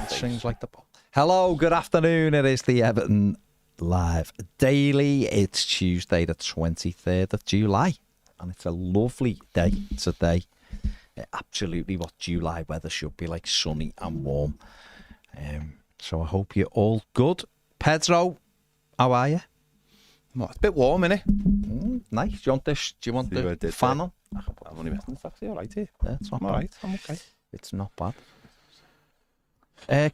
Seems like the ball. Hello, good afternoon. It is the Everton Live Daily. It's Tuesday, the 23rd of July, and it's a lovely day today. Absolutely what July weather should be like, sunny and warm. So I hope you're all good. Pedro, how are you? Well, it's a bit warm, innit? Nice. Do you want this? Do you want the fan on? I've only met it's actually all right here. Yeah, it's not I'm bad. all right. I'm okay. It's not bad.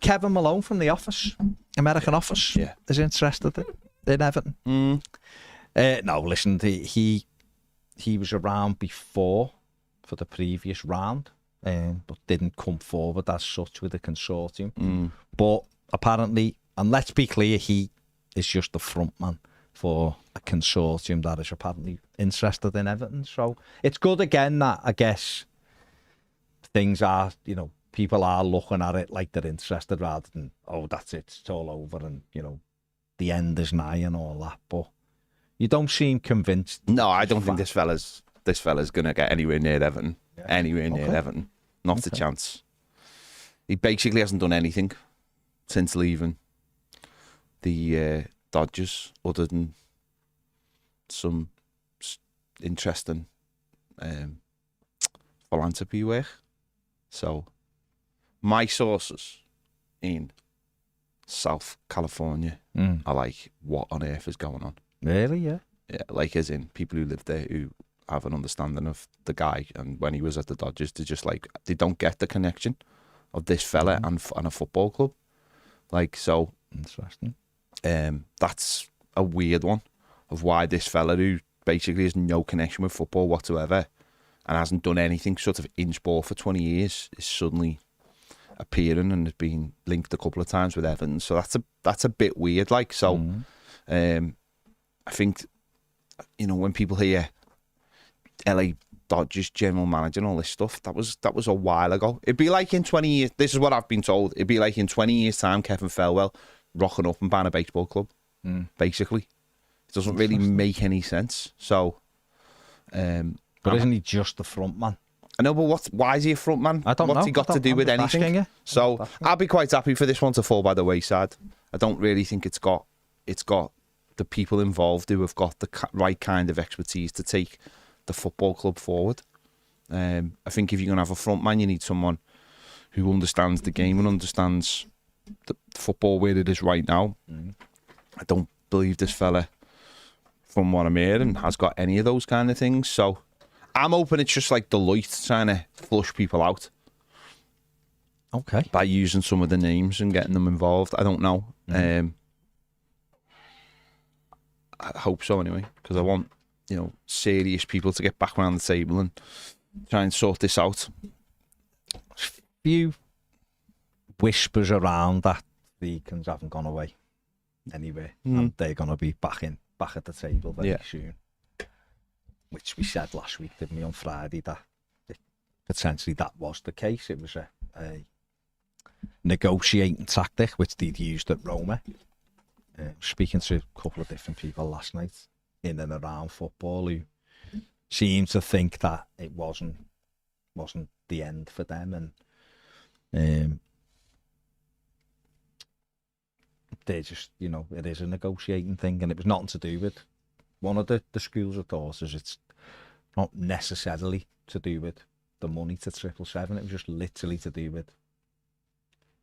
Kevin Malone from the Office, American Office, is interested in Everton. No, listen, he was around before for the previous round, but didn't come forward as such with the consortium. But apparently, and let's be clear, he is just the front man for a consortium that is apparently interested in Everton. So it's good again that I guess things are, people are looking at it like they're interested rather than, oh, that's it, it's all over and, the end is nigh and all that. But you don't seem convinced. No, I don't think this fella's going to get anywhere near Everton. Yeah. Anywhere near Everton. Not a chance. He basically hasn't done anything since leaving the Dodgers other than some interesting philanthropy work. So my sources in South California are like, what on earth is going on? Really, yeah? Yeah, like as in people who live there who have an understanding of the guy, and when he was at the Dodgers, they're just like, they don't get the connection of this fella and a football club. Like, so interesting. That's a weird one of why this fella who basically has no connection with football whatsoever and hasn't done anything sort of in sport for 20 years is suddenly appearing and has been linked a couple of times with Everton. So that's a bit weird. Like, so I think, when people hear LA Dodgers general manager and all this stuff, that was a while ago. It'd be like in 20 years, this is what I've been told, it'd be like in 20 years time, Kevin Felwell rocking up and buying a baseball club, basically. It doesn't really make any sense. So, but isn't he just the front man? I know, but why is he a front man? I don't know. What's he got to do with anything? So I'll be quite happy for this one to fall by the wayside. I don't really think it's got the people involved who have got the right kind of expertise to take the football club forward. I think if you're going to have a front man, you need someone who understands the game and understands the football where it is right now. I don't believe this fella, from what I'm hearing, has got any of those kind of things. So I'm hoping it's just like Deloitte trying to flush people out. Okay. By using some of the names and getting them involved. I don't know. I hope so anyway, because I want, serious people to get back around the table and try and sort this out. Few whispers around that the Deacons haven't gone away anywhere, and they're going to be back at the table very soon. Which we said last week, didn't we, on Friday, that potentially that was the case. It was a negotiating tactic which they'd used at Roma. Speaking to a couple of different people last night in and around football who seemed to think that it wasn't the end for them, and they just, it is a negotiating thing, and it was nothing to do with one of the schools of thought. Is it's not necessarily to do with the money to 777. It was just literally to do with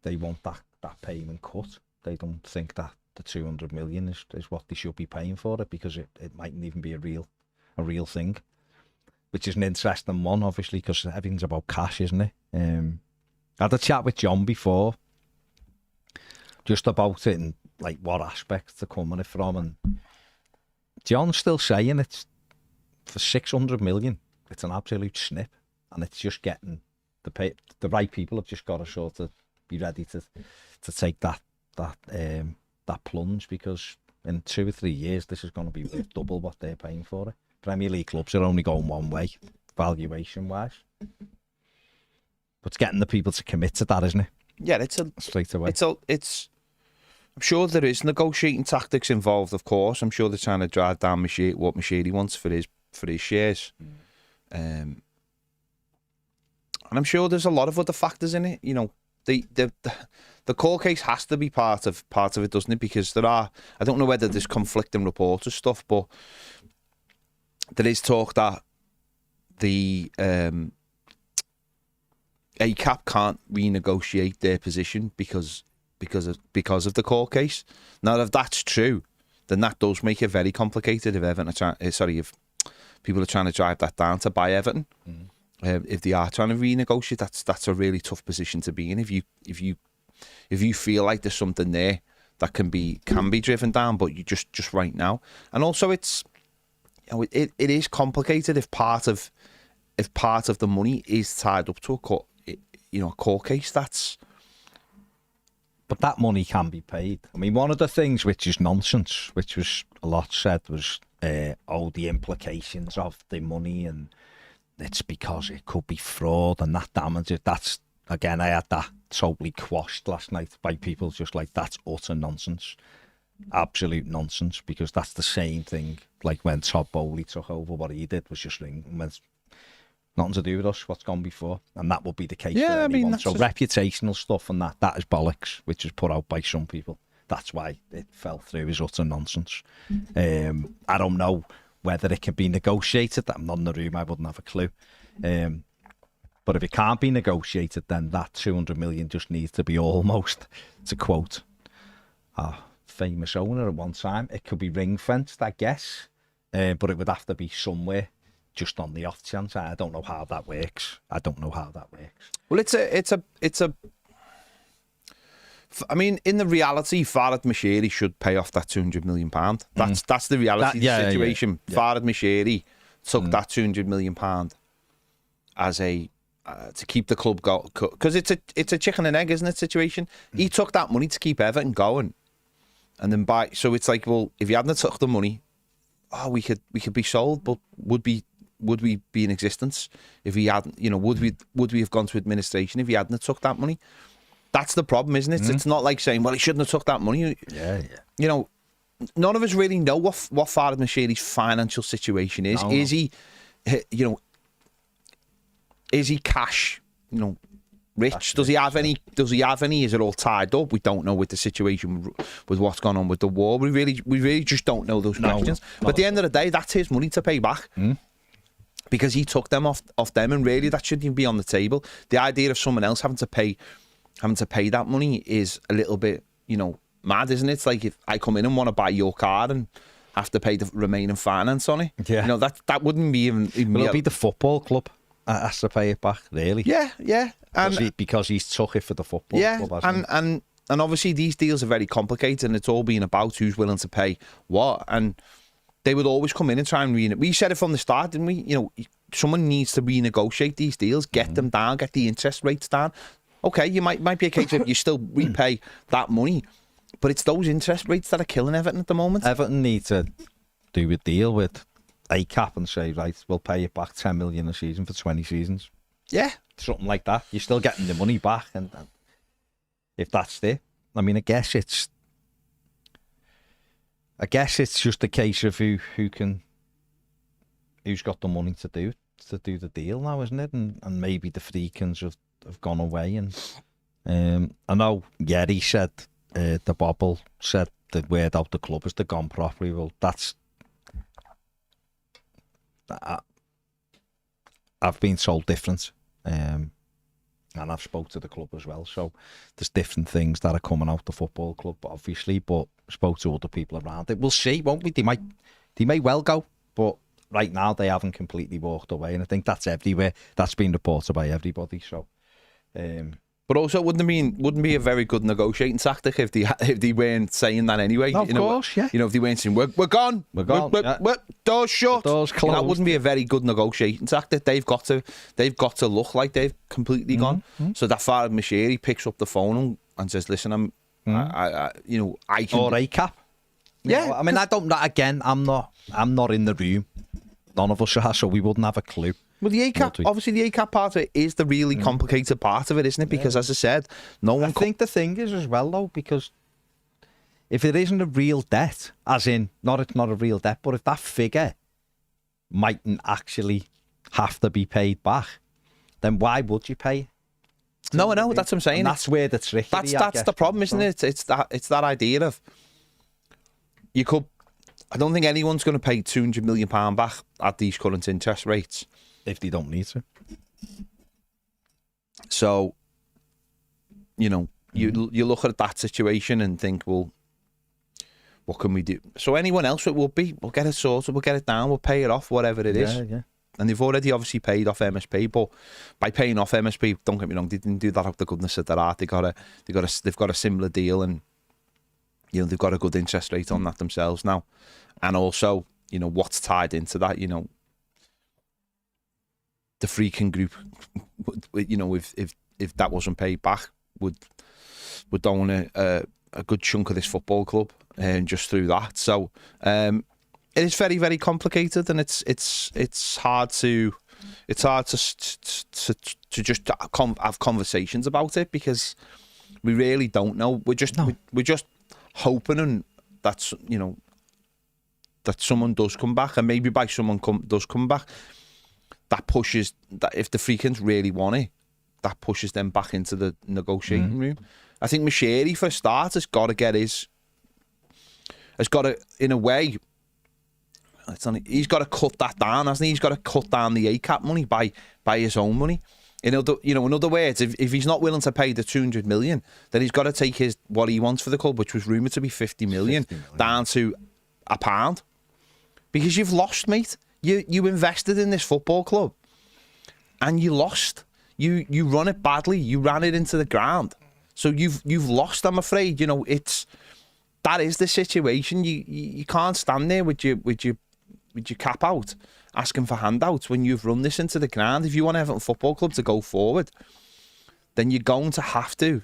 they want that payment cut. They don't think that the 200 million is what they should be paying for it, because it mightn't even be a real thing, which is an interesting one, obviously, because everything's about cash, isn't it? I had a chat with John before just about it and like what aspects they're coming from, and John's still saying it's for 600 million. It's an absolute snip, and it's just getting the right people have just got to sort of be ready to take that plunge, because in 2 or 3 years this is going to be worth double what they're paying for it. Premier League clubs are only going one way, valuation wise, but it's getting the people to commit to that, isn't it? Yeah, straight away. I'm sure there is negotiating tactics involved, of course. I'm sure they're trying to drive down what Machidi wants for his shares. And I'm sure there's a lot of other factors in it. The the court case has to be part of it, doesn't it? Because there are, I don't know whether there's conflicting reports or stuff, but there is talk that the ACAP can't renegotiate their position because of the court case. Now, if that's true, then that does make it very complicated if if people are trying to drive that down to buy Everton. If they are trying to renegotiate, that's a really tough position to be in. If you feel like there's something there that can be driven down, but you just right now, and also it's, it is complicated if part of the money is tied up to a court case. But that money can be paid. I mean, one of the things which is nonsense, which was a lot said, was the implications of the money, and it's because it could be fraud and that damages. That's, again, I had that totally quashed last night by people just like, that's utter nonsense. Absolute nonsense, because that's the same thing like when Todd Bowley took over. What he did was just ring, nothing to do with us, what's gone before, and that would be the case for anyone. I mean, so reputational stuff and that is bollocks, which is put out by some people. That's why it fell through, is utter nonsense. I don't know whether it can be negotiated. I'm not in the room, I wouldn't have a clue. But if it can't be negotiated, then that 200 million just needs to be almost, to quote a famous owner at one time, it could be ring-fenced, I guess, but it would have to be somewhere. Just on the off chance, I don't know how that works. Well, I mean, in the reality, Farhad Moshiri should pay off that £200 million. That's the reality of the situation. Yeah. Farhad Moshiri took that £200 million as a to keep the club going, because it's a chicken and egg, isn't it? Situation. He took that money to keep Everton going, and then so it's like, well, if he hadn't took the money, we could be sold, but would we be in existence if he hadn't? Would we have gone to administration if he hadn't took that money? That's the problem, isn't it? It's not like saying, well, he shouldn't have took that money. Yeah. None of us really know what Farhad Moshiri's financial situation is. No. Is he, is he cash, rich? Does he have any? Is it all tied up? We don't know with the situation, with what's gone on with the war. We really just don't know those questions. But at the end of the day, that's his money to pay back. Because he took them off them, and really that shouldn't even be on the table. The idea of someone else having to pay that money is a little bit, mad, isn't it? It's like if I come in and want to buy your car and have to pay the remaining finance on it. Yeah. That wouldn't be even it'll be the football club that has to pay it back, really. Yeah. Because he's took it for the football club, hasn't he? And obviously these deals are very complicated, and it's all been about who's willing to pay what, and they would always come in and try and we said it from the start, didn't we? Someone needs to renegotiate these deals, get them down, get the interest rates down. Okay, you might be a case of you still repay that money, but it's those interest rates that are killing Everton at the moment. Everton need to do a deal with ACAP and say, right, we'll pay it back 10 million a season for 20 seasons. Yeah. Something like that. You're still getting the money back, and if that's it, I mean, I guess it's just a case of who's got the money to do the deal now, isn't it? And maybe the Freakins have gone away, and I know Yerry said the Bobble said the word out the club is they've gone properly. Well, I've been told different, and I've spoke to the club as well. So there's different things that are coming out the football club, obviously, but spoke to other people around it. We'll see, won't we? They may well go, but right now they haven't completely walked away, and I think that's everywhere. That's been reported by everybody. So, but also wouldn't be a very good negotiating tactic if they weren't saying that anyway. No, of course, yeah. If they weren't saying we're gone, we're doors shut, doors closed. That wouldn't be a very good negotiating tactic. They've got to look like they've completely gone. So that Farhad Moshiri picks up the phone and says, "Listen, I can." Or ACAP. Yeah, I mean, I don't. Again, I'm not in the room. None of us are, so we wouldn't have a clue. Well, the ACAP, obviously, the ACAP part of it is the really complicated part of it, isn't it? Because, as I said, no one. I think the thing is as well, though, because if it isn't a real debt, as in it's not a real debt, but if that figure mightn't actually have to be paid back, then why would you pay it? No, I know. That's what I'm saying. And that's where the trick. That's the problem, isn't it? It's that idea of you could. I don't think anyone's going to pay £200 million back at these current interest rates if they don't need to. So, you know, you look at that situation and think, well, what can we do? So anyone else, we'll get it sorted, we'll get it down, we'll pay it off, whatever it is. Yeah. And they've already obviously paid off MSP, but by paying off MSP, don't get me wrong, they didn't do that out of the goodness of their heart. They've got a similar deal, and you know they've got a good interest rate on that themselves now. And also, you know what's tied into that. You know, the freaking group. You know, if that wasn't paid back, would own a good chunk of this football club, and just through that. So. It is very, very complicated, and it's hard to just have conversations about it because we really don't know. We're just hoping and that's that someone does come back, and maybe by someone does come back, that pushes that if the Freakins really want it, that pushes them back into the negotiating room. I think Mashiri, for a start, has got to in a way. He's got to cut that down, hasn't he? He's got to cut down the ACAP money by his own money. In other words, if he's not willing to pay the 200 million, then he's got to take what he wants for the club, which was rumoured to be 50 million, down to £1. Because you've lost, mate. You invested in this football club, and you lost. You run it badly. You ran it into the ground. So you've lost. I'm afraid. You know that is the situation. You can't stand there with your cap out, asking for handouts when you've run this into the ground. If you want Everton Football Club to go forward, then you're going to have to,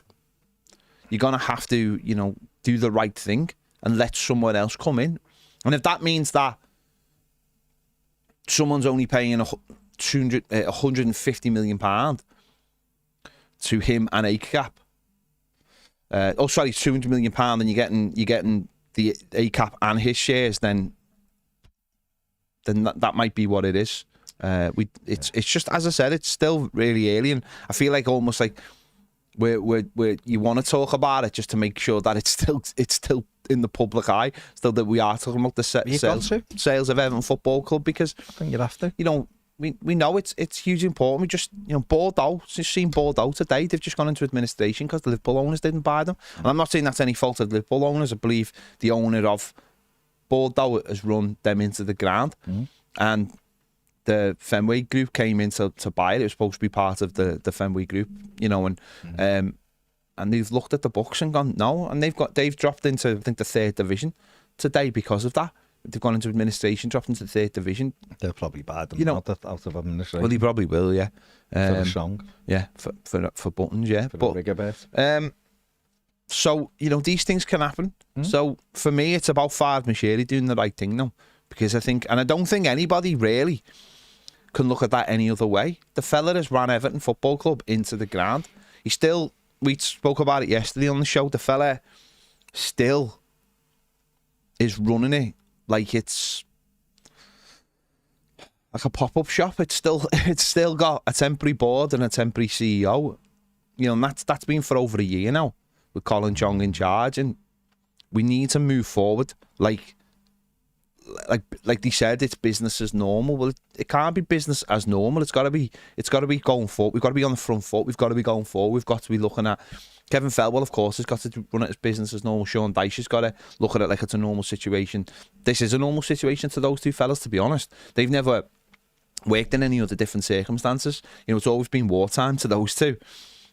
do the right thing and let someone else come in. And if that means that someone's only paying £150 million to him and ACAP, £200 million, and you're getting the ACAP and his shares, then that might be what it is. It's just, as I said, it's still really alien. I feel like almost like we're you want to talk about it just to make sure that it's still in the public eye, still that we are talking about the sales of Everton Football Club, because I think you'd have to. We know it's hugely important. We just, Bordeaux, just seen Bordeaux today. They've just gone into administration because the Liverpool owners didn't buy them. And I'm not saying that's any fault of the Liverpool owners. I believe the owner of Bordeaux has run them into the ground. And the Fenway Group came in to buy it. It was supposed to be part of the Fenway Group, and they've looked at the books and gone, no. And they've dropped into, I think, the 3rd division today because of that. They've gone into administration, dropped into the 3rd division. They'll probably buy them out of administration. Well, they probably will, yeah. For a song. Yeah, for buttons, yeah. For a bigger bit. So, these things can happen. So, for me, it's about Fard Mashiri doing the right thing now. Because I don't think anybody really can look at that any other way. The fella has ran Everton Football Club into the ground. We spoke about it yesterday on the show. The fella still is running it like it's like a pop-up shop. It's still got a temporary board and a temporary CEO. And that's been for over a year now with Colin Chong in charge, and we need to move forward like they said, it's business as normal. Well, it can't be business as normal. It's got to be going forward. We've got to be on the front foot. We've got to be going forward. We've got to be looking at Kevin Felwell, of course, has got to run it as business as normal. Sean Dyche has got to look at it like it's a normal situation. This is a normal situation to those two fellas, to be honest. They've never worked in any other different circumstances. It's always been wartime to those two.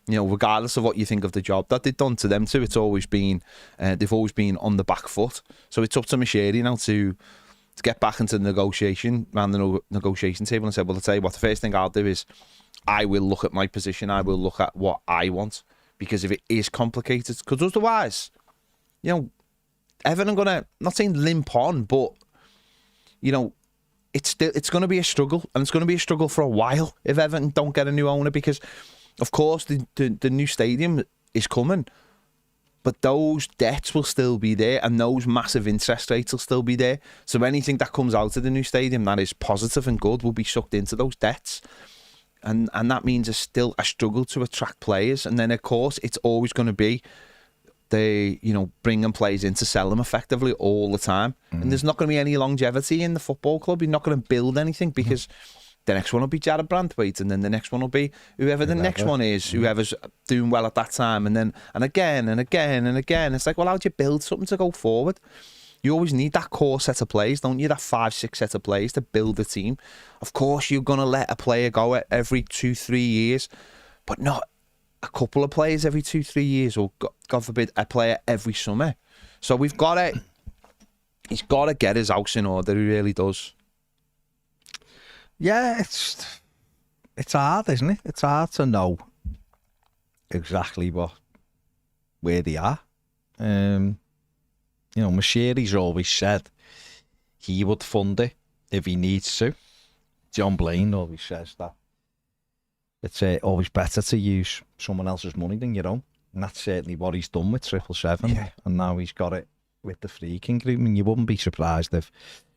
Regardless of what you think of the job that they've done, to them too, it's always been they've always been on the back foot. So it's up to Mashiri now to get back into the negotiation, around the negotiation table, and said, well, I'll tell you what, the first thing I'll do is I will look at my position. I will look at what I want, because if it is complicated, because otherwise, Everton are going to, not saying limp on, but, it's going to be a struggle, and it's going to be a struggle for a while if Everton don't get a new owner, because, of course, the new stadium is coming, but those debts will still be there, and those massive interest rates will still be there. So anything that comes out of the new stadium that is positive and good will be sucked into those debts. and that means it's still a struggle to attract players. And then of course it's always going to be bringing players in to sell them effectively all the time. And there's not going to be any longevity in the football club. You're not going to build anything because the next one will be Jared Brandthwaite, and then the next one will be whoever the next one is, whoever's doing well at that time, and again and again and again. It's like, well, how do you build something to go forward? You always need that core set of players, don't you? That 5-6 set of players to build a team. Of course, you're going to let a player go every 2-3 years, but not a couple of players every 2-3 years, or God forbid, a player every summer. So he's got to get his house in order. He really does. Yeah, it's hard, isn't it? It's hard to know exactly where they are. Mashiri's always said he would fund it if he needs to. John Blaine always says that it's always better to use someone else's money than your own. And that's certainly what he's done with 777. Yeah. And now he's got it with the Freaking Group. I mean, you wouldn't be surprised if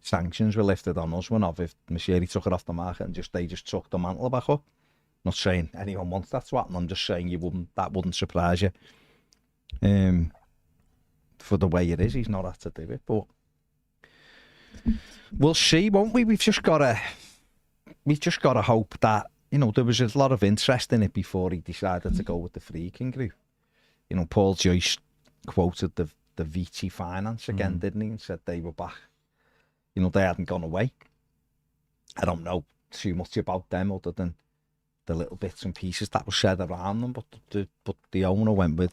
sanctions were lifted on us if Mashiri took it off the market and they just took the mantle back up. Not saying anyone wants that to happen. I'm just saying that wouldn't surprise you. For the way it is, he's not had to do it. But we'll see, won't we? We've just got to hope that, there was a lot of interest in it before he decided to go with the Freaking Group. Paul Joyce quoted the VT Finance again, didn't he? And said they were back. They hadn't gone away. I don't know too much about them other than the little bits and pieces that were said around them, but the owner went with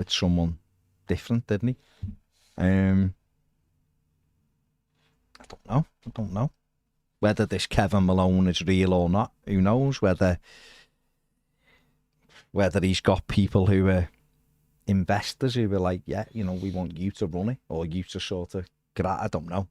someone different, didn't he? I don't know whether this Kevin Malone is real or not. Who knows? Whether he's got people who are investors who are like, yeah, we want you to run it, or you to sort of I don't know.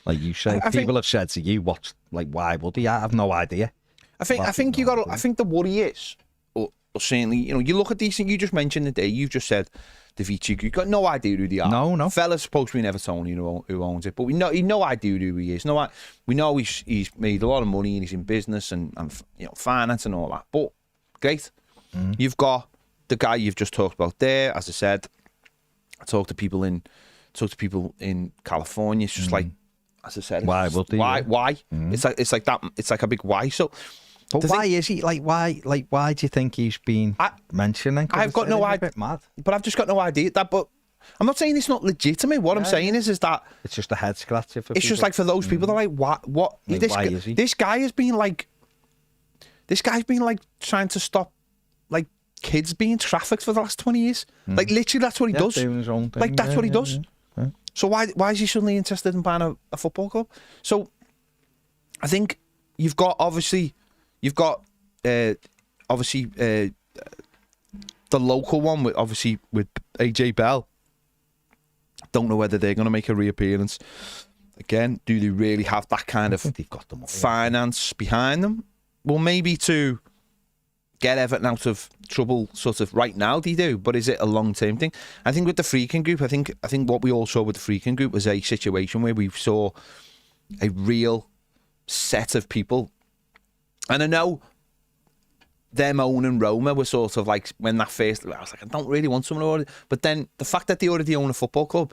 Like you say, people have said to you, why would he? I have no idea. I think the worry is, or certainly, you look at these things you just mentioned today. You've just said the VT Group. You've got no idea who they are. No. Fella's supposed to be an Evertonian who owns it, but we know no idea who he is. We know he's made a lot of money and he's in business and finance and all that. But great, you've got the guy you've just talked about there. As I said, I talked to people in California. It's just like, as I said, why would they? Why? It's like that. It's like a big why. So. But why is he why do you think he's been mentioning? I've got no idea. Mad. But I've just got no idea that. But I'm not saying it's not legitimate. What I'm saying is that it's just a head scratcher for it's people. just like for those people, they're like, what? Why is he? This guy's been like trying to stop like kids being trafficked for the last 20 years. Like literally, that's what he does. Doing his own thing. Like that's what he does. Yeah. So why is he suddenly interested in buying a football club? So I think you've got the local one with AJ Bell. Don't know whether they're going to make a reappearance again. Do they really have that kind of finance behind them? Well, maybe to get Everton out of trouble sort of right now they do, but is it a long-term thing? I think with the Freaking Group, I think what we all saw with the Freaking Group was a situation where we saw a real set of people. And I know them owning Roma were sort of like, when that first, I was like, I don't really want someone already. But then the fact that they already own a football club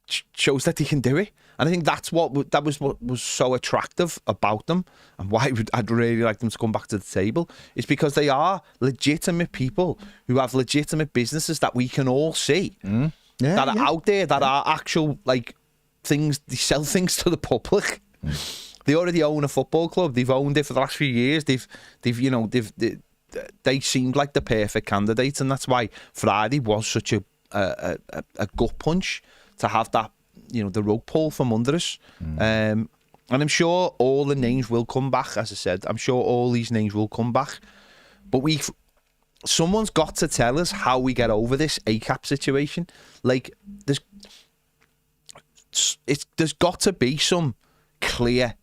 shows that they can do it. And I think that was what was so attractive about them, and why I'd really like them to come back to the table, is because they are legitimate people who have legitimate businesses that we can all see that are out there, that are actual like things. They sell things to the public. They already own a football club. They've owned it for the last few years. They seemed like the perfect candidates, and that's why Friday was such a gut punch to have that, the rug pull from under us. And I'm sure all the names will come back. As I said, I'm sure all these names will come back. But someone's got to tell us how we get over this ACAP situation. Like there's got to be some clear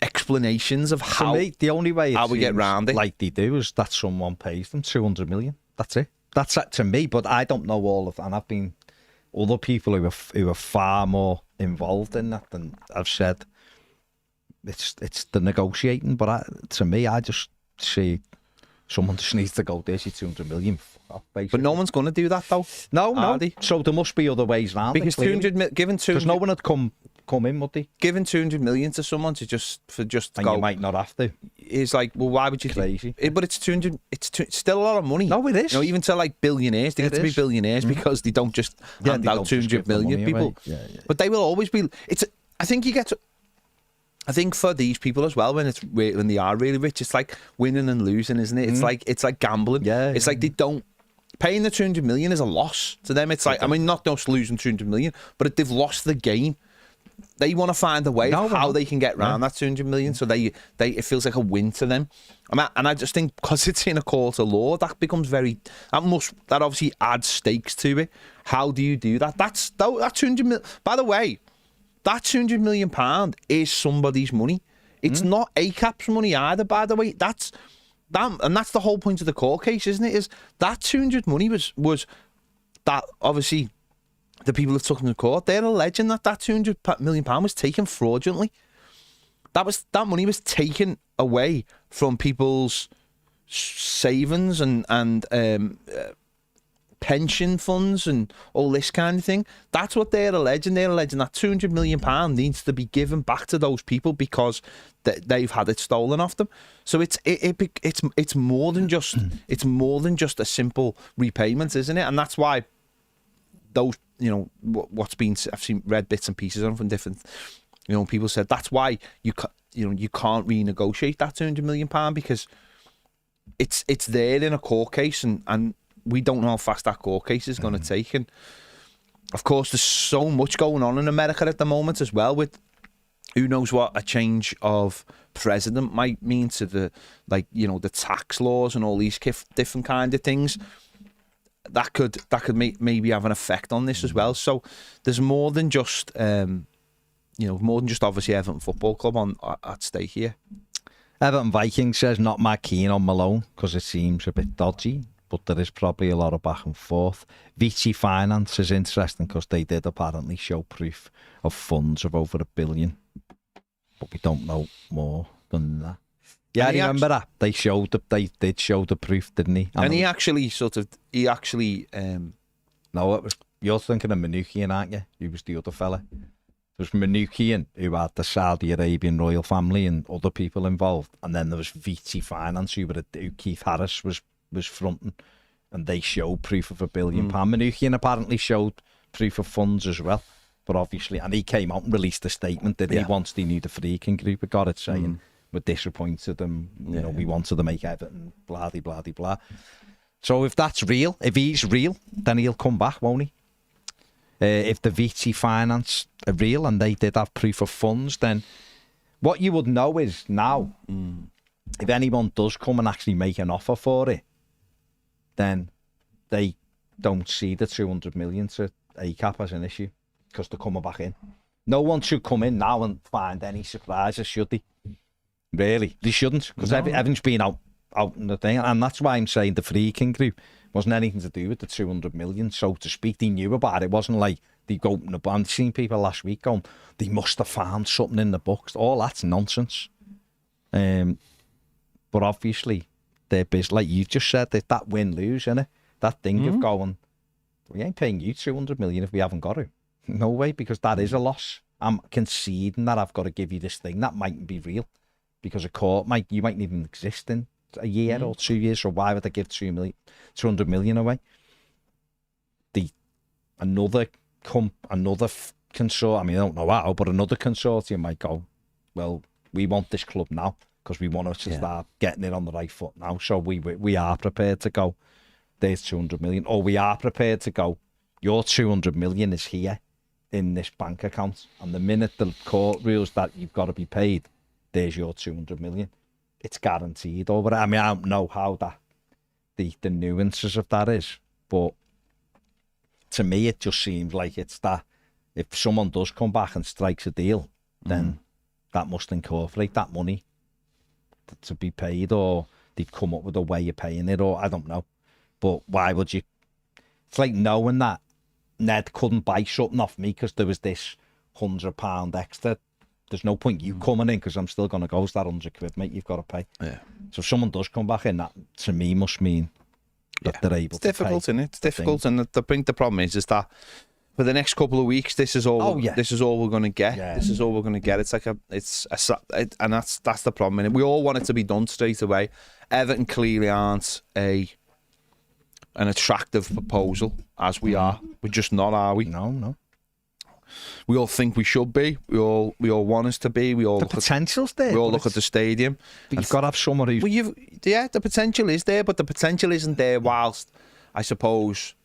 explanations of how. To me, the only way how we get round it, like they do, is that someone pays them 200 million. That's it. That's it to me. But I don't know all of that. And I've been other people who are far more involved in that than I've said. it's the negotiating. But to me, I just see someone just needs to go, there's your 200 million. Fuck off, basically. But no one's going to do that, though. No. Are they? So there must be other ways round Because it. Because no one would come in, would they? Giving 200 million to someone to just And go, you might not have to. is like, well, why would you? Crazy. But it's 200. It's still a lot of money. No, it is. You know, even to like billionaires, they It get to be is. billionaires because they don't just hand they out don't just 200 give the million money people. away. Yeah. But they will always be. I think you get to. I think for these people as well, when they are really rich, it's like winning and losing, isn't it? It's like gambling. Yeah, It's like they don't. Paying the 200 million is a loss to them. It's like, I mean, not just losing 200 million, but they've lost the game. They want to find a way of how they can get around that 200 million, so it feels like a win to them. And I just think because it's in a court of law, that becomes that obviously adds stakes to it. How do you do that? That 200 million. By the way, that 200 million pound is somebody's money. It's not ACAP's money either. By the way, that's the whole point of the court case, isn't it? Is that 200 money was that obviously. The people who took them to court, they're alleging that 200 million pound was taken fraudulently. That money was taken away from people's savings and pension funds and all this kind of thing. That's what they're alleging. They're alleging that 200 million pound needs to be given back to those people because they've had it stolen off them. So it's more than just a simple repayment, isn't it? And that's why those, you know, I've read bits and pieces on from different, you know, people said that's why you can't renegotiate that 200 million pound because it's there in a court case and we don't know how fast that court case is going to take. And of course, there's so much going on in America at the moment as well, with who knows what a change of president might mean to the tax laws and all these different kind of things. That could maybe have an effect on this as well. So there's more than just obviously Everton Football Club at stake here. Everton Vikings says not mad keen on Malone because it seems a bit dodgy, but there is probably a lot of back and forth. Vici Finance is interesting because they did apparently show proof of funds of over $1 billion, but we don't know more than that. Yeah, I remember that. They did show the proof, didn't he? And he actually no, it was, you're thinking of Manukian, aren't you? He was the other fella. There was Manukian, who had the Saudi Arabian royal family and other people involved, and then there was Vici Finance, who Keith Harris was fronting, and they showed proof of £1 billion. Manukian apparently showed proof of funds as well, but obviously, and he came out and released a statement that he once they knew the Freaking Group had got it, saying we're disappointed them, you know, we wanted to make Everton blah blah blah blah. So if that's real, if he's real, then he'll come back, won't he? If the Vici Finance are real and they did have proof of funds, then what you would know is now, if anyone does come and actually make an offer for it, then they don't see the 200 million to ACAP as an issue because they're coming back in. No one should come in now and find any surprises, should they? Really, they shouldn't, because everything's been out in the thing, and that's why I'm saying the Freaking Group wasn't anything to do with the 200 million, so to speak. They knew about it. It wasn't like they go open the book. I've seen people last week going, they must have found something in the books. All that's nonsense. But obviously, they're busy, like you just said, that win-lose, innit? That thing of going, we ain't paying you 200 million if we haven't got it. No way, because that is a loss. I'm conceding that I've got to give you this thing that mightn't be real. Because a court you might even exist in a year or 2 years, so why would I give 200 million away? Another consortium, I mean, I don't know how, but another consortium might go, well, we want this club now because we want to start getting it on the right foot now, so we are prepared to go, there's 200 million, or we are prepared to go, your 200 million is here in this bank account, and the minute the court rules that you've got to be paid, there's your 200 million. It's guaranteed over it. I mean, I don't know how the nuances of that is, but to me, it just seems like it's that if someone does come back and strikes a deal, then that must incorporate that money to be paid, or they've come up with a way of paying it, or I don't know. But why would you? It's like knowing that Ned couldn't buy something off me because there was this £100 extra there's no point you coming in because I'm still going to go. It's that £100, mate, you've got to pay. Yeah. So if someone does come back in, that to me must mean that they're able to pay. It's difficult, isn't it? It's difficult, and the problem is that for the next couple of weeks, this is all. This is all we're going to get. Yeah. This is all we're going to get. It's like and that's the problem. And we all want it to be done straight away. Everton clearly aren't an attractive proposal as we are. We're just not, are we? No. We all think we should be. We all want us to be. The potential's there. We all look at the stadium. But you've got to have someone who's... Well, the potential is there, but the potential isn't there whilst, I suppose,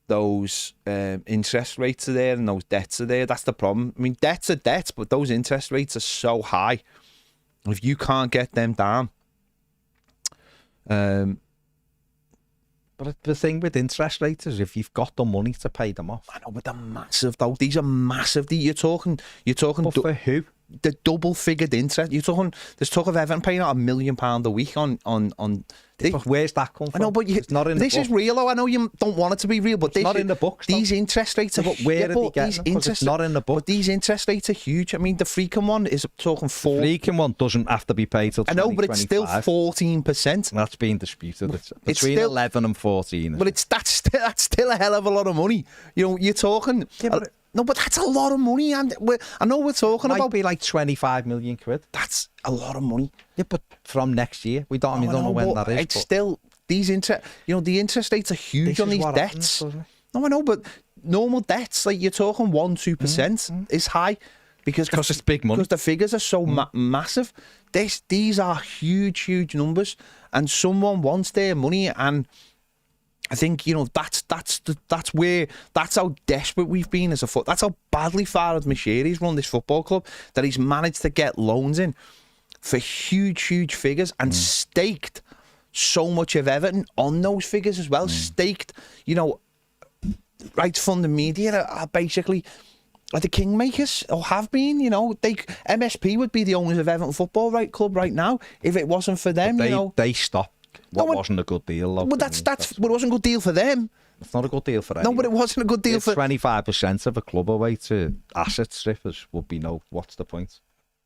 those interest rates are there and those debts are there. That's the problem. I mean, debts are debts, but those interest rates are so high. If you can't get them down... But the thing with interest rates is if you've got the money to pay them off. I know, but they're massive though. These are massive. You're talking. But for who? The double-figured interest. There's talk of Everton paying out £1 million a week on. But where's that come from? I know, but it's not in the this is real. Though. I know you don't want it to be real, but it's not in the books. These interest rates are. But where are they getting them? It's not in the book. But these interest rates are huge. I mean, the freaking one is talking 4. The freaking one doesn't have to be paid till 2025. I know, but it's still 14%. That's being disputed. It's between still, 11 and 14. But that's still a hell of a lot of money. You're talking. Yeah, no, but that's a lot of money, and I know we're talking about. Might be like 25 million quid. That's a lot of money. Yeah, but from next year, we don't. Don't know when that is. It's still these interest. The interest rates are huge on these debts. No, I know, but normal debts, like you're talking 1-2%, is high because it's big money. Because the figures are so massive. These are huge numbers, and someone wants their money and. I think that's how desperate we've been as a foot. That's how badly Farhad Moshiri's run this football club, that he's managed to get loans in for huge figures and staked so much of Everton on those figures as well. Staked, right from the media are basically are the kingmakers or have been. MSP would be the owners of Everton Football Club right now if it wasn't for them. They stopped. Wasn't a good deal. Though, well, but it wasn't a good deal for them. It's not a good deal for them. No, but it wasn't a good deal for 25% of a club away to asset strippers would be no. What's the point?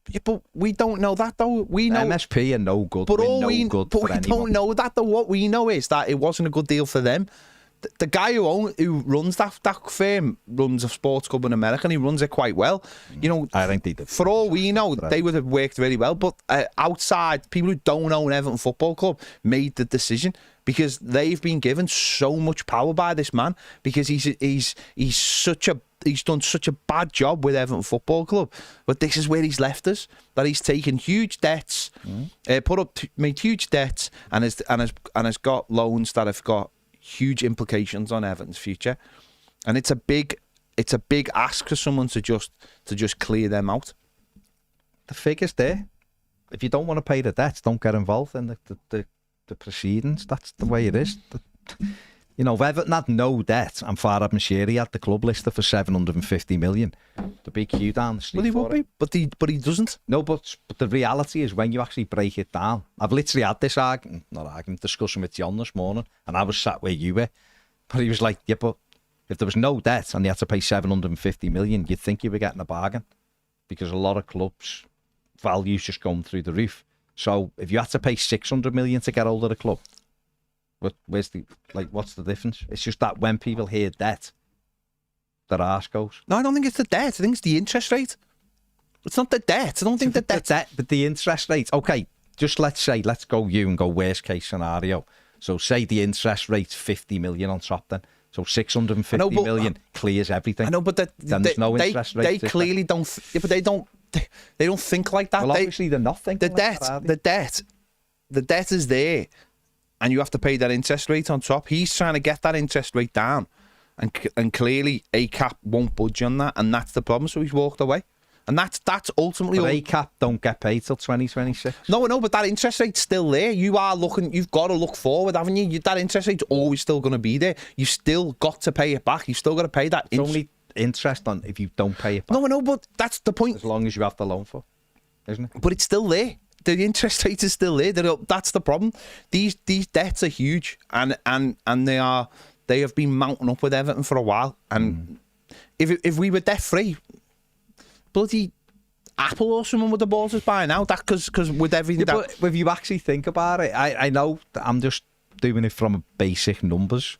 Yeah, but we don't know that though. We know MSP are no good. But we don't know that though. What we know is that it wasn't a good deal for them. The guy who runs that firm runs a sports club in America and he runs it quite well. I think they did. For all we know, they would have worked very well. But outside, people who don't own Everton Football Club made the decision because they've been given so much power by this man because he's done such a bad job with Everton Football Club. But this is where he's left us. That he's taken huge debts, made huge debts, and has got loans that have got huge implications on Everton's future, and it's a big ask for someone to just clear them out. The figure's there. If you don't want to pay the debts, don't get involved in the proceedings. That's the way it is. If Everton had no debt and Farhad Moshiri had the club listed for 750 million, the big queue down the street. Well, he would be, but he doesn't. No, but the reality is when you actually break it down. I've literally had this discussion with John this morning, and I was sat where you were, but he was like, "Yeah, but if there was no debt and you had to pay 750 million, you'd think you were getting a bargain, because a lot of clubs' values just going through the roof. So if you had to pay 600 million to get hold of the club." What's the difference? It's just that when people hear debt, their arse goes. No, I don't think it's the debt. I think it's the interest rate. It's not the debt. I don't think the debt. But the interest rate. Okay, just let's go worst case scenario. So say the interest rate's 50 million on top then. So 650 million clears everything. I know, but then there's no interest rate. They clearly don't. Yeah, but they don't think like that. Well, obviously they're not thinking like that. The debt is there. And you have to pay that interest rate on top. He's trying to get that interest rate down. And clearly, ACAP won't budge on that. And that's the problem. So he's walked away. And that's ultimately... But ACAP don't get paid till 2026. No, but that interest rate's still there. You've got to look forward, haven't you? That interest rate's always still going to be there. You've still got to pay it back. You've still got to pay that. It's only interest on if you don't pay it back. No, but that's the point. As long as you have the loan for, isn't it? But it's still there. The interest rate is still there. That's the problem. These debts are huge, and they have been mounting up with Everton for a while. And if we were debt free, bloody, Apple or someone would have bought us by now. That because with everything Yeah, but if you actually think about it, I know that I'm just doing it from basic numbers,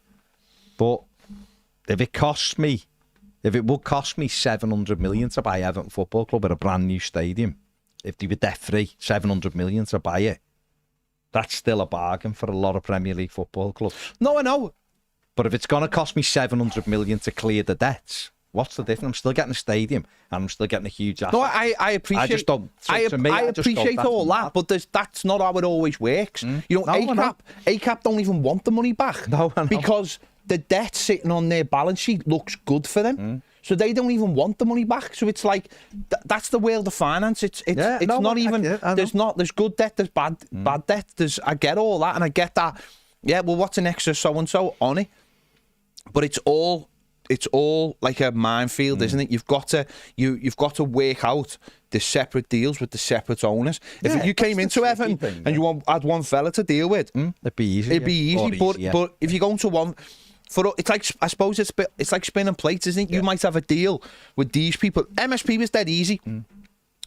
but if it would cost me 700 million to buy Everton Football Club at a brand new stadium, if they were debt free, 700 million to buy it, that's still a bargain for a lot of Premier League football clubs. No, I know. But if it's going to cost me 700 million to clear the debts, what's the difference? I'm still getting a stadium and I'm still getting a huge asset. No, I appreciate. I just don't. I appreciate all that, but that's not how it always works. You know, ACAP don't even want the money back. No, I know. Because the debt sitting on their balance sheet looks good for them. So they don't even want the money back. So it's like that's the world of finance. It's not even. There's good debt. There's bad debt. I get all that, and I get that. Yeah, well, what's an extra so and so on it? But it's all like a minefield, isn't it? You've got to work out the separate deals with the separate owners. If you came into Everton and you had one fella to deal with, it'd be easy. It'd be easy. But if you go into one. It's like, I suppose it's like spinning plates, isn't it? Yeah. You might have a deal with these people. MSP was dead easy.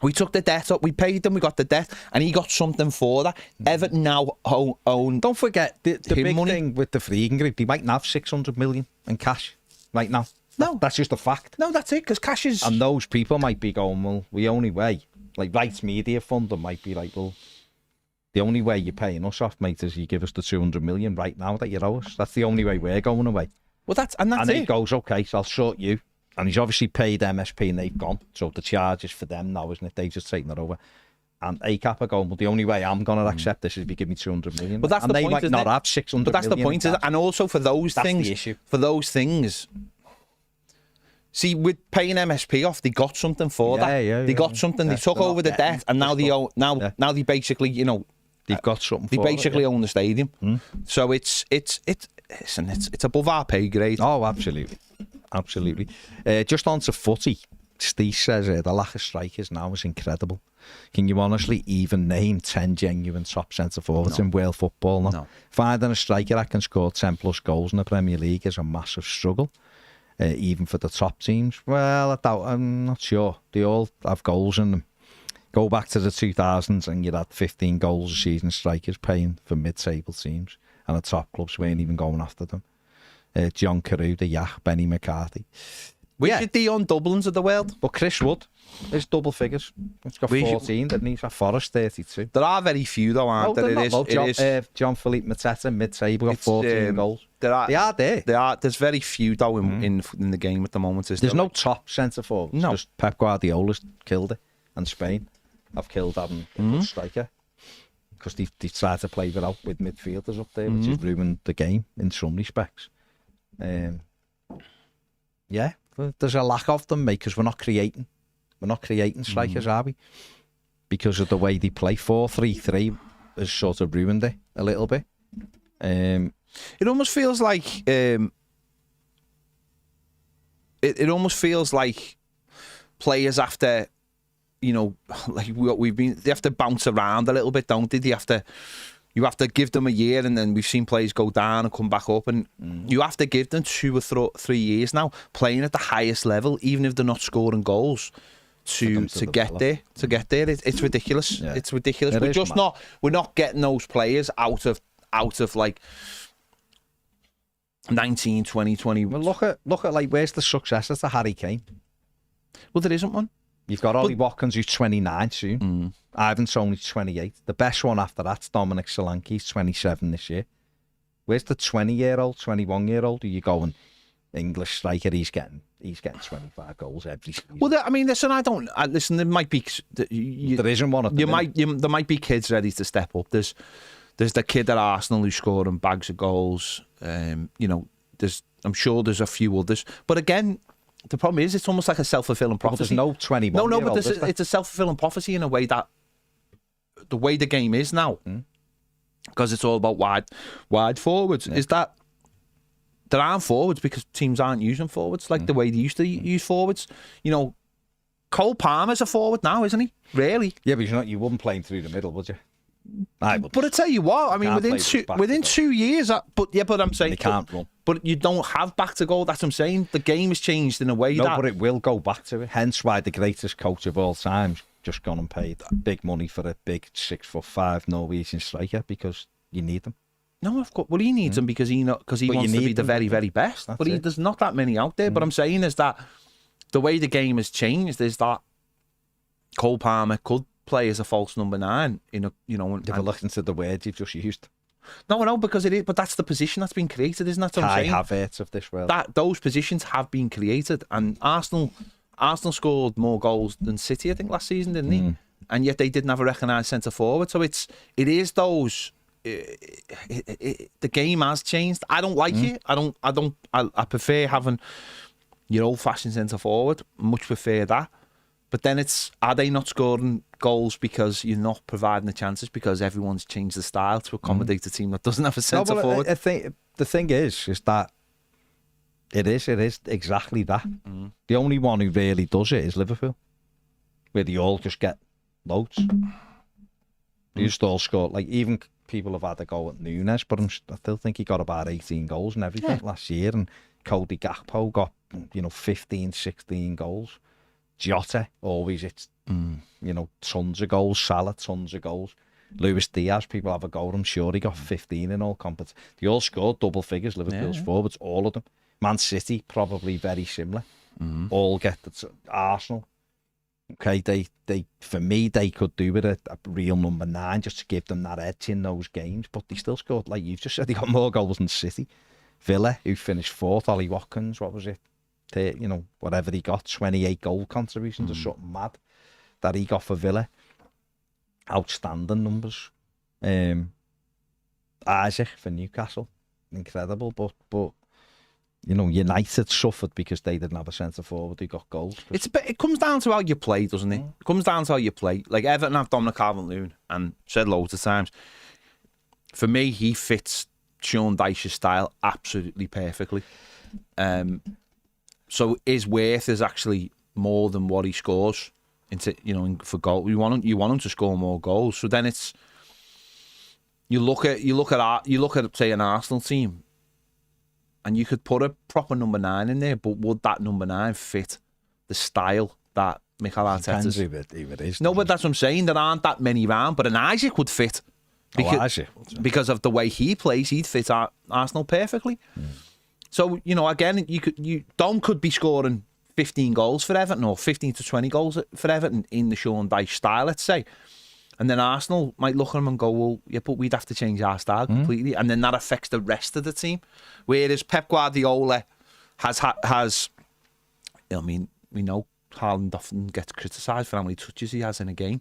We took the debt up, we paid them, we got the debt, and he got something for that. Everton now own. Don't forget the big thing with the Freegan Group. They might have 600 million in cash right now. No, that's just a fact. No, that's it. Because cash is. And those people might be going, well, the only way, like Rights Media Fund, might be like, well, the only way you're paying us off, mate, is you give us the 200 million right now that you owe us. That's the only way we're going away. Well, that's and it. He goes, okay, so I'll sort you. And he's obviously paid MSP and they've gone. So the charge is for them now, isn't it? They've just taken it over. And ACAP are going, well, the only way I'm going to accept this is if you give me 200 million. But that's and the they point, might not have 600 But that's million the point, is it? And also for those things. The issue. For those things. See, with paying MSP off, they got something for that. They got something. They took over the debt, and now they own. Now they basically, they've got something. They basically own the stadium. So it's above our pay grade. Oh, absolutely. Just on to footy, Steve says the lack of strikers now is incredible. Can you honestly even name 10 genuine top centre forwards in world football now? No. Finding a striker that can score 10 plus goals in the Premier League is a massive struggle, even for the top teams. Well, I'm not sure. They all have goals in them. Go back to the 2000s and you had 15 goals a season strikers paying for mid-table teams, and the top clubs weren't even going after them. John Carew, the Yak, Benny McCarthy. Which are Dion Dublins of the world? But Chris Wood is double figures. He's got 14, didn't he? He's at Forest, 32. There are very few, though, aren't there? John Philippe Mateta, mid-table, got 14 goals. They are there. There's very few, though, in the game at the moment. There's no top centre forward. No. Just Pep Guardiola's killed it, and Spain have killed having a good striker. Because they've tried to play it out with midfielders up there, which has ruined the game in some respects. There's a lack of them, mate, because we're not creating strikers, are we? Because of the way they play. 4-3-3 has sort of ruined it a little bit. It almost feels like it almost feels like players after, like they have to bounce around a little bit, don't they? You have to give them a year, and then we've seen players go down and come back up, and you have to give them 2 or 3 years now playing at the highest level, even if they're not scoring goals, to get there. It's ridiculous. Yeah. It's ridiculous. We're not getting those players out of like 19, 20, 20. Well, look at like where's the successor to Harry Kane? Well, there isn't one. You've got Ollie Watkins, who's 29 soon. Ivan's only 28. The best one after that's Dominic Solanke. He's 27 this year. Where's the 20-year-old, 21-year-old? Are you going English striker? He's getting 25 goals every season. Well, listen. There might be. There isn't one. There might be kids ready to step up. There's the kid at Arsenal who's scoring bags of goals. I'm sure there's a few others. But again, the problem is it's almost like a self-fulfilling prophecy. There's no 21. No, but it's a self-fulfilling prophecy in a way that the way the game is now, because it's all about wide forwards, is that there aren't forwards because teams aren't using forwards like the way they used to use forwards. Cole Palmer's a forward now, isn't he? Really? Yeah, but you wouldn't play him through the middle, would you? But I tell you what, I mean, within 2 years, but I'm saying they can't run. But you don't have back to goal. That's what I'm saying. The game has changed in a way but it will go back to it. Hence why the greatest coach of all time, just gone and paid big money for a big 6'5" Norwegian striker because you need them. No, of course. Well, he needs them because he wants to be the very, very best. But there's not that many out there. But I'm saying is that the way the game has changed is that Cole Palmer could play as a false number 9 in a, you know. If you listen to the words you've just used. No, because it is. But that's the position that's been created, isn't that what I'm saying? Kai Havertz of this world. Those positions have been created, and Arsenal scored more goals than City, I think, last season, didn't they? And yet they didn't have a recognised centre forward. So it is those. The game has changed. I don't like it. I prefer having your old-fashioned centre forward. Much prefer that. But then are they not scoring goals because you're not providing the chances because everyone's changed the style to accommodate a team that doesn't have a centre forward? I think the thing is that it is exactly that. The only one who really does it is Liverpool, where they all just get loads. They just all score. Like, even people have had a go at Nunes, but I still think he got about 18 goals and everything last year, and Cody Gakpo got 15, 16 goals. Jota, always tons of goals. Salah, tons of goals. Luis Diaz, people have a go. I'm sure he got 15 in all competitions. They all scored double figures, Liverpool's forwards, all of them. Man City, probably very similar. All get the Arsenal. Okay, they for me, they could do with a real number 9 just to give them that edge in those games, but they still scored, like you've just said, they got more goals than City. Villa, who finished 4th, Ollie Watkins, what was it? Whatever he got, 28 goal contributions or something mad that he got for Villa. Outstanding numbers. Isaac for Newcastle, incredible, but United suffered because they didn't have a centre forward who got goals. It comes down to how you play, doesn't it? It comes down to how you play. Like Everton have Dominic Calvert-Lewin, and said loads of times, for me, he fits Sean Dyche's style absolutely perfectly. So his worth is actually more than what he scores for goal. You want him to score more goals. So then it's you look at say an Arsenal team, and you could put a proper number 9 in there, but would that number 9 fit the style that Mikel Arteta's? Depends who it is. No, but that's what I'm saying. There aren't that many round, but an Isaac would fit because of the way he plays. He'd fit Arsenal perfectly. So, again, Dom could be scoring 15 goals for Everton or 15 to 20 goals for Everton in the Sean Dyche style, let's say. And then Arsenal might look at him and go, well, yeah, but we'd have to change our style completely. And then that affects the rest of the team. Whereas Pep Guardiola has we know Haaland often gets criticised for how many touches he has in a game.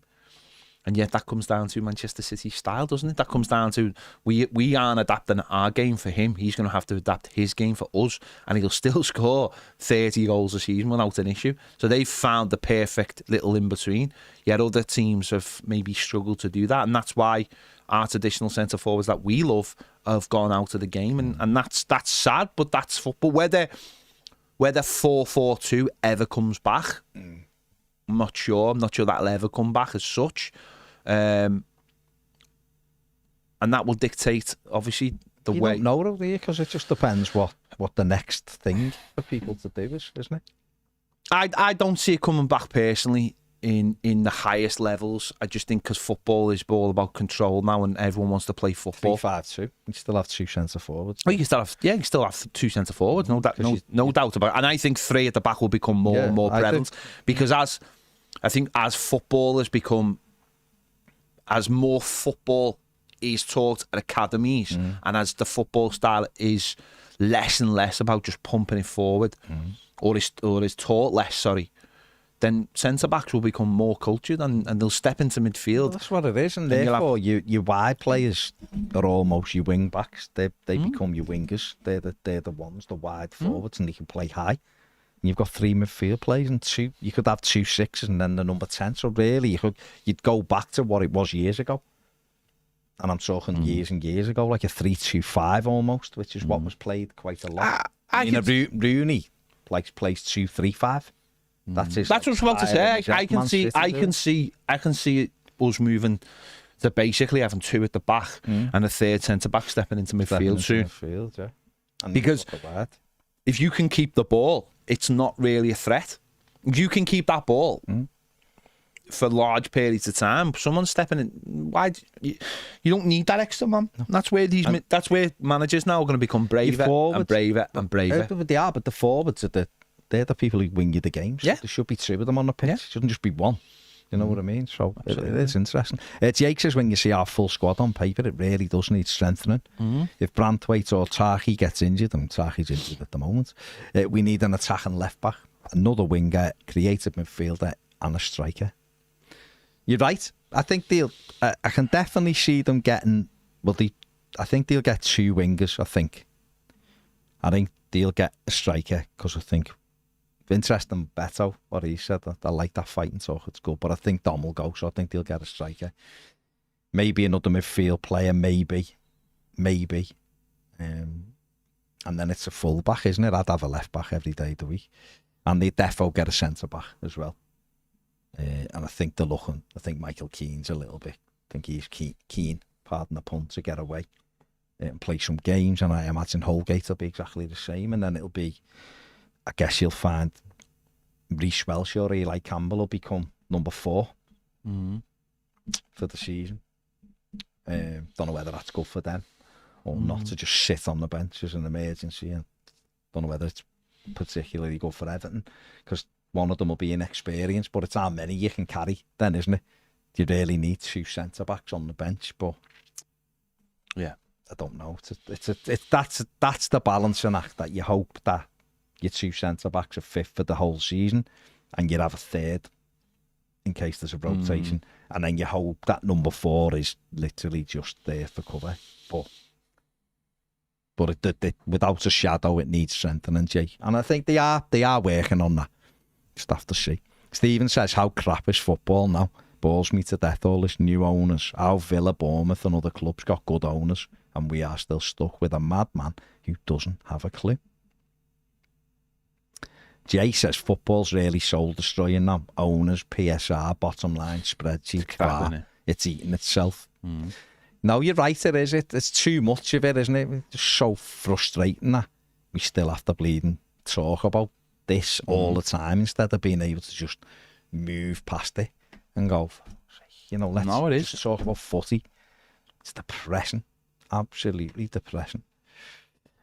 And yet that comes down to Manchester City style, doesn't it? That comes down to we aren't adapting our game for him. He's going to have to adapt his game for us, and he'll still score 30 goals a season without an issue. So they've found the perfect little in-between. Yet other teams have maybe struggled to do that, and that's why our traditional centre-forwards that we love have gone out of the game, and that's sad, but that's football. Whether 4-4-2 ever comes back, I'm not sure. I'm not sure that'll ever come back as such. And that will dictate, obviously, the way. You don't know, do you? Because it just depends what the next thing for people to do is, isn't it? I don't see it coming back personally in the highest levels. I just think because football is all about control now, and everyone wants to play football. 3-5-2. You still have 2 centre forwards. Oh, you still have 2 centre forwards. No doubt about it. And I think 3 at the back will become more and more prevalent because as footballers become. As more football is taught at academies and as the football style is less and less about just pumping it forward or is taught less, then centre-backs will become more cultured and they'll step into midfield. Well, that's what it is, and therefore your wide players are almost your wing-backs. They become your wingers. They're the ones, the wide forwards, and they can play high. And you've got 3 midfield players and 2. You could have 2 6s and then the number 10. So really, you'd go back to what it was years ago. And I'm talking years and years ago, like a 3-2-5 almost, which is what was played quite a lot. Rooney plays 2-3-5. That's what I was about to say. I can see us moving to basically having 2 at the back and a 3rd centre back stepping into midfield soon. Because if you can keep the ball, it's not really a threat. If you can keep that ball, for large periods of time. Someone stepping in. Why? You don't need that extra man. No. That's where that's where managers now are going to become braver and braver and braver. They are, but the forwards they're the people who win you the games. Yeah. There should be 2 of them on the pitch. Yeah. It shouldn't just be 1. You know what I mean? So it is interesting. Jake says when you see our full squad on paper, it really does need strengthening. If Branthwaite or Toffee gets injured, and Toffee's injured at the moment, we need an attacking left back, another winger, creative midfielder, and a striker. You're right. I think I can definitely see them getting. Well, I think they'll get 2 wingers. I think they'll get a striker because I think. Interesting, Beto, what he said. I like that fighting talk. It's good, but I think Dom will go, so I think they'll get a striker. Maybe another midfield player, maybe. And then it's a full back, isn't it? I'd have a left back every day of the week, and they defo get a centre back as well. And I think they're looking. I think Michael Keane's a little bit. I think he's keen, pardon the pun, to get away and play some games. And I imagine Holgate will be exactly the same, and then it'll be. I guess you'll find Reece Welsh or Eli Campbell will become number 4 for the season. Don't know whether that's good for them or not, to just sit on the bench as an emergency. And don't know whether it's particularly good for Everton because one of them will be inexperienced, but it's how many you can carry then, isn't it? You really need 2 centre-backs on the bench, but yeah, I don't know. That's the balancing act that you hope that your 2 centre-backs are fit for the whole season and you'd have a third in case there's a rotation. And then you hope that number 4 is literally just there for cover. But without a shadow, it needs strengthening, Jay. And I think they are working on that. Just have to see. Stephen says, how crap is football now? Bores me to death, all this new owners. How Villa, Bournemouth and other clubs got good owners and we are still stuck with a madman who doesn't have a clue. Jay says football's really soul destroying now. Owners, PSR, bottom line, spreadsheet, it's eating itself. No, you're right, it is. It's too much of it, isn't it? It's just so frustrating that we still have to bleed talk about this all the time instead of being able to just move past it and go, let's just talk about footy. It's depressing. Absolutely depressing.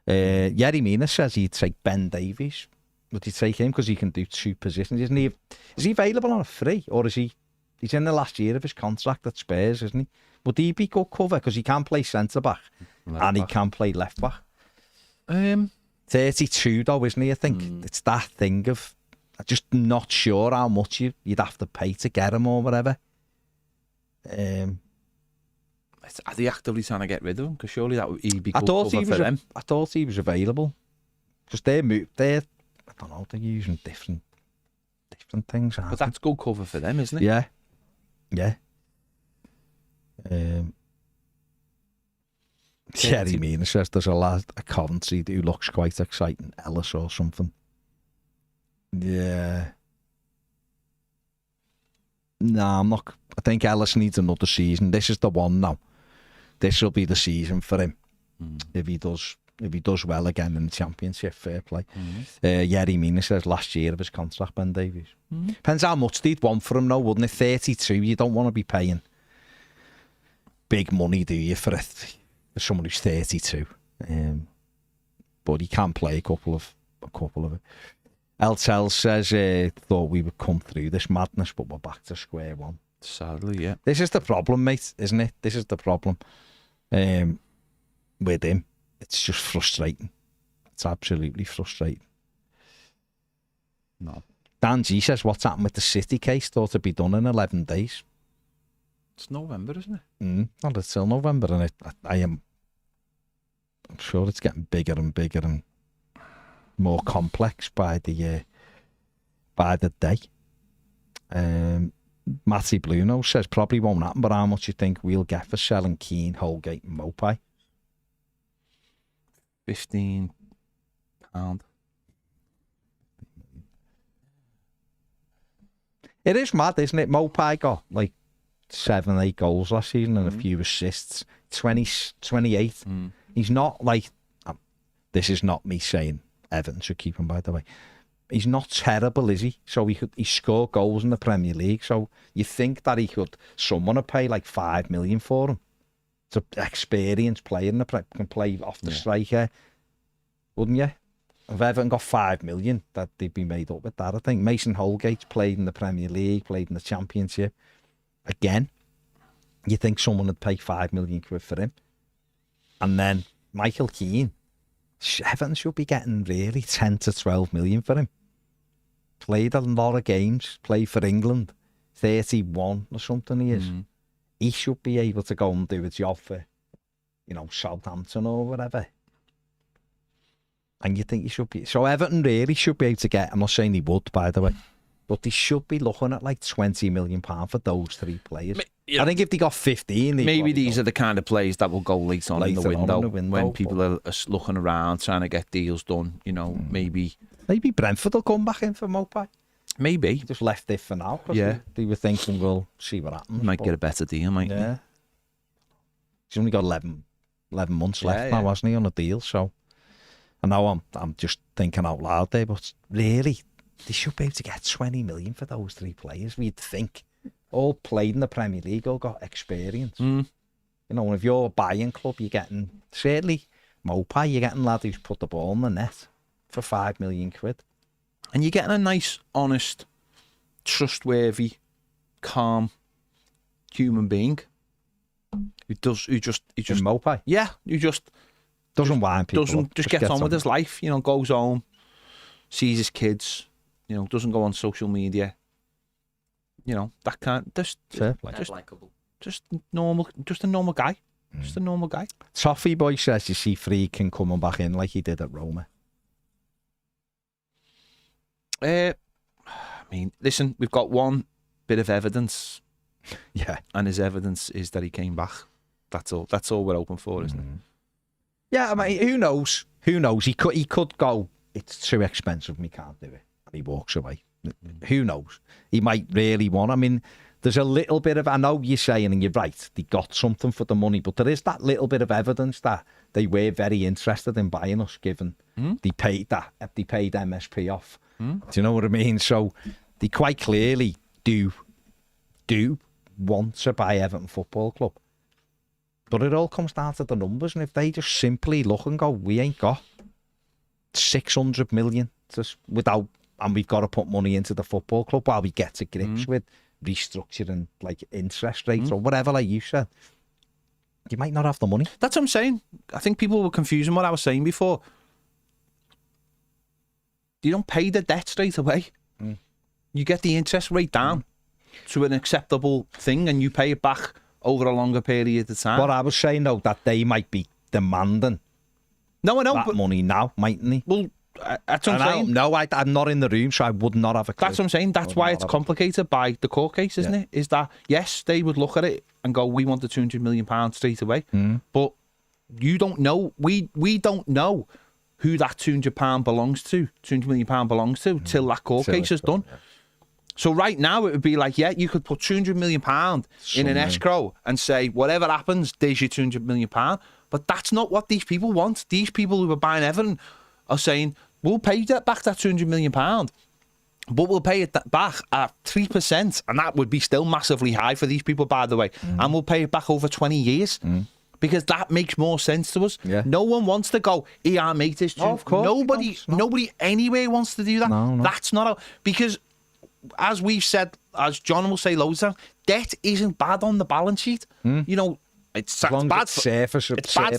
Yerry Mina says he'd take Ben Davies. Would you take him because he can do 2 positions? Isn't he? Is he available on a free, or is he? He's in the last year of his contract at Spurs, isn't he? Would he be good cover because he can play centre back and he can play left back? 32 though, isn't he? I think it's that thing of I'm just not sure how much you'd have to pay to get him or whatever. Are they actively trying to get rid of him? Because surely he'd be good cover for them. I thought he was available because they're I don't know, they're using different things. But that's good cover for them, isn't it? Yeah. Jerry Mina says there's a lad at Coventry who looks quite exciting, Ellis or something. Yeah. No, I'm not. I think Ellis needs another season. This is the one now. This will be the season for him if he does well again in the Championship. Fair play. Yerry Mina says last year of his contract, Ben Davies. Depends how much they'd want for him, though, wouldn't it? 32. You don't want to be paying big money, do you, for someone who's 32? But he can play a couple of it. Eltel says thought we would come through this madness, but we're back to square one. Sadly, yeah. This is the problem, mate, isn't it? This is the problem with him. It's just frustrating. It's absolutely frustrating. No. Dan G says, what's happened with the City case? Thought to be done in 11 days. It's November, isn't it? Not until November, and I'm sure it's getting bigger and bigger and more complex by the day. Matty Bluno says probably won't happen, but how much you think we'll get for selling Keane, Holgate and Mopai? £15. It is mad, isn't it? Mopai got like 7-8 goals last season and a few assists. 28. He's not like this is not me saying Everton should keep him, by the way. he's not terrible, is he? So he scored goals in the Premier League. So you think that someone would pay like $5 million for him. It's an experienced player in the can play off the striker, wouldn't you? If Everton got $5 million, that they'd be made up with that. I think Mason Holgate's played in the Premier League, played in the Championship. Again, you think someone would pay £5 million for him, and then Michael Keane. Everton should be getting really 10 to 12 million for him. Played a lot of games, played for England, 31 or something he is. He should be able to go and do a job for, Southampton or whatever. And you think he should be... So Everton really should be able to get... I'm not saying he would, by the way, but they should be looking at like £20 million for those 3 players. I think if they got 15... Maybe these are the kind of players that will go late on in the window when people are looking around trying to get deals done. Maybe Brentford will come back in for Mopai. Maybe. Just left it for now. They were thinking, we'll see what happens. Might get a better deal, might he? Yeah. He's only got 11 months left now, hasn't he, on a deal? So, and now I'm just thinking out loud there, but really, they should be able to get 20 million for those 3 players. We'd think. All played in the Premier League, all got experience. And if you're a buying club, you're getting, certainly, Mopai, you're getting lad who's put the ball in the net for £5 million. And you're getting a nice, honest, trustworthy, calm human being who just Mopai. Yeah, who just doesn't wind people. Just gets on with his life. Goes home, sees his kids. Doesn't go on social media. That kind. Just normal. Just a normal guy. Just a normal guy. Toffee boy says you see Freakin coming back in like he did at Roma. Listen, we've got one bit of evidence. Yeah. And his evidence is that he came back. That's all. That's all we're open for, isn't it? Yeah, who knows? Who knows? He could go, it's too expensive, we can't do it. And he walks away. Who knows? He might really want. There's a little bit of, I know you're saying, and you're right, they got something for the money, but there is that little bit of evidence that they were very interested in buying us, given they paid MSP off. Do you know what I mean? So they quite clearly do want to buy Everton Football Club. But it all comes down to the numbers, and if they just simply look and go, we ain't got 600 million without, and we've got to put money into the football club while we get to grips with restructuring like interest rates or whatever, like you said, you might not have the money. That's what I'm saying. I think people were confusing what I was saying before. You don't pay the debt straight away. You get the interest rate down to an acceptable thing, and you pay it back over a longer period of time. What I was saying, though, that they might be demanding that money now, mightn't they? Well, that's what I'm saying. No, I'm not in the room, so I would not have a clue. That's what I'm saying. That's why it's complicated by the court case, isn't it? Is that, yes, they would look at it and go, we want the £200 million straight away. But you don't know, we don't know who that £200 belongs to, £200 million belongs to, till that court case is done. Yeah. So right now it would be like, you could put £200 million in an escrow and say, whatever happens, there's your £200 million. But that's not what these people want. These people who are buying Everton are saying, we'll pay back that £200 million, but we'll pay it back at 3%, and that would be still massively high for these people, by the way. And we'll pay it back over 20 years. Because that makes more sense to us. Yeah. No one wants to go, mate, this of course. Nobody anywhere wants to do that. No. That's not because, as we've said, as John will say loads of times, debt isn't bad on the balance sheet. It's bad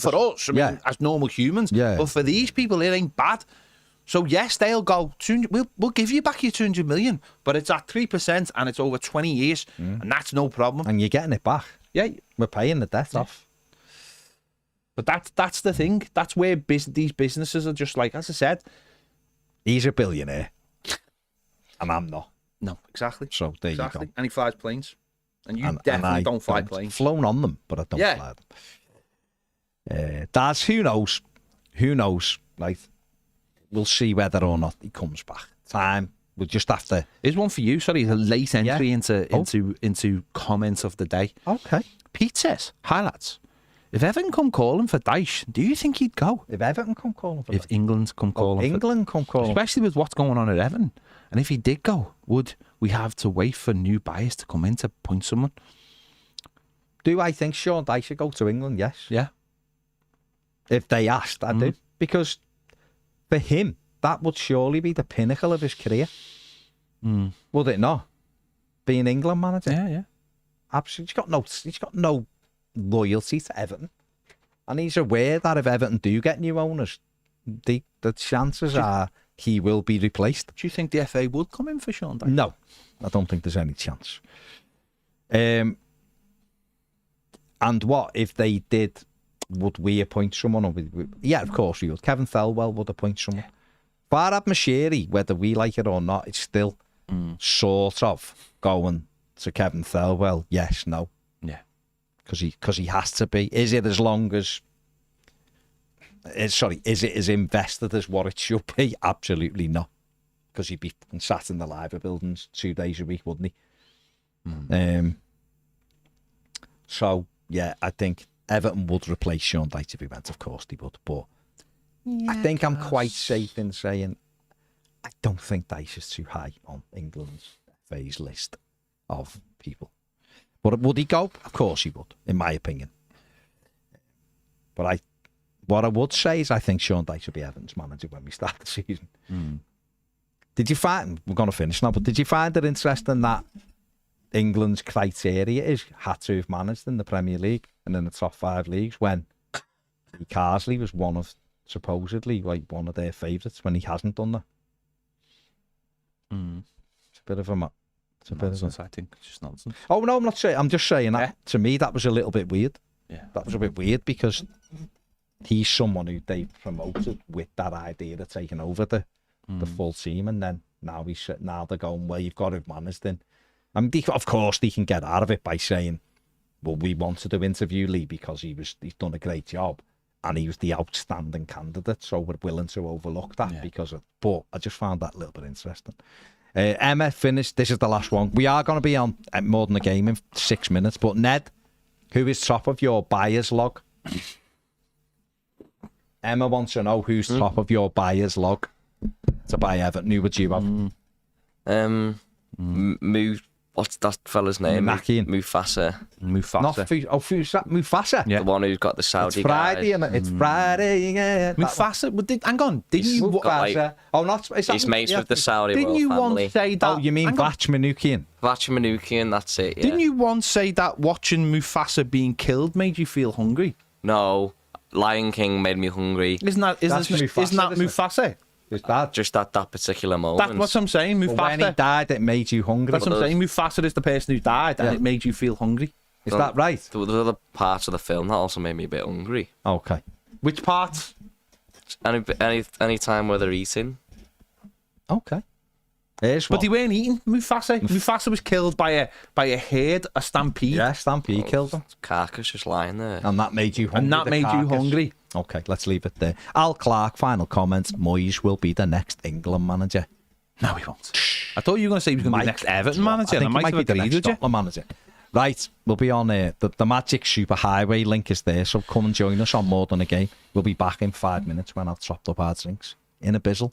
for us, as normal humans. Yeah. But for these people, it ain't bad. So yes, they'll go, we'll give you back your 200 million, but it's at 3% and it's over 20 years, and that's no problem. And you're getting it back. Yeah. We're paying the debt off. But that's the thing. That's where these businesses are just like, as I said, he's a billionaire, and I'm not. No, exactly. So there you go. And he flies planes, and you definitely don't fly planes. Flown on them, but I don't fly them. Daz, who knows? Who knows? Right, we'll see whether or not he comes back. We'll just have to. Here's one for you. Sorry, a late entry into comments of the day. Okay. Pete says, "Hi lads. If Everton come calling for Dyche, do you think he'd go? If Everton come calling for If England come calling England come calling. especially with what's going on at Everton. And if he did go, would we have to wait for new buyers to come in to appoint someone? Do I think Sean Dyche should go to England? Yes. Yeah. If they asked, I do. Because for him, that would surely be the pinnacle of his career. Would it not? Being England manager? Yeah. Absolutely. He's got no loyalty to Everton. And he's aware that if Everton do get new owners, the chances are he will be replaced. Do you think the FA would come in for Sean Dyche? No, I don't think there's any chance. And what if they did? Would we appoint someone? Yeah, of course we would. Kevin Thelwell would appoint someone. Farhad Moshiri, whether we like it or not, it's still sort of going to Kevin Thelwell. Yes, no. Yeah. Because he has to be. Is it as long as... is it as invested as what it should be? Absolutely not. Because he'd be sat in the Library buildings 2 days a week, wouldn't he? So, yeah, I think Everton would replace Sean Dyche if he went. Of course they would. But I think I'm quite safe in saying I don't think Dyche is too high on England's FA's list of people. But would he go? Of course he would, in my opinion. But what I would say is I think Sean Dyche will be Everton's manager when we start the season. Did you find, we're going to finish now, but did you find it interesting that England's criteria is had to have managed in the Premier League and in the top 5 leagues when Carsley was supposedly one of their favourites when he hasn't done that? It's a bit of a... It's a Nonsense, I think. It's just nonsense. Oh, no, I'm not saying... I'm just saying that, to me, that was a little bit weird. Yeah. That was a bit weird because he's someone who they promoted with that idea of taking over the full team, and then now they're going, well, you've got to have managed in. I mean, of course, they can get out of it by saying, well, we wanted to interview Lee because he's done a great job and he was the outstanding candidate, so we're willing to overlook that but I just found that a little bit interesting. Emma finished. This is the last one. We are going to be on more than a game in 6 minutes, but Ned, who is top of your buyer's log? Emma wants to know who's top of your buyer's log to buy Everton. Who would you have? What's that fella's name? Mufasa. Mufasa. Mufasa? Yeah. The one who's got the Saudi It's Friday, guy. It's Friday, yeah. Mufasa? Hang on. Didn't you... Mufasa. He's mates with the Saudi Didn't royal you family. once say that... Oh, you mean Vach Manukian? Vach Manukian, that's it, yeah. Didn't you once say that watching Mufasa being killed made you feel hungry? No. Lion King made me hungry. Isn't that Mufasa? Is that just at that particular moment? That's what I'm saying. Mufasa. when he died, it made you hungry? That's what I'm saying. Mufasa is the person who died, and it made you feel hungry. Is that right? There were other parts of the film that also made me a bit hungry. Okay. Which parts? Any time where they're eating. Okay. But they weren't eating Mufasa. Mufasa was killed by a herd, a stampede. Yeah, stampede killed him. Carcass just lying there. And that made you hungry. Okay, let's leave it there. Al Clark, final comments. Moyes will be the next England manager. No, he won't. I thought you were going to say he was going to be the next Everton manager. I think he might be the next Scotland manager. Right, we'll be on there. The Magic Superhighway link is there, so come and join us on More Than a Game. We'll be back in 5 minutes when I've chopped up our drinks in a bizzle.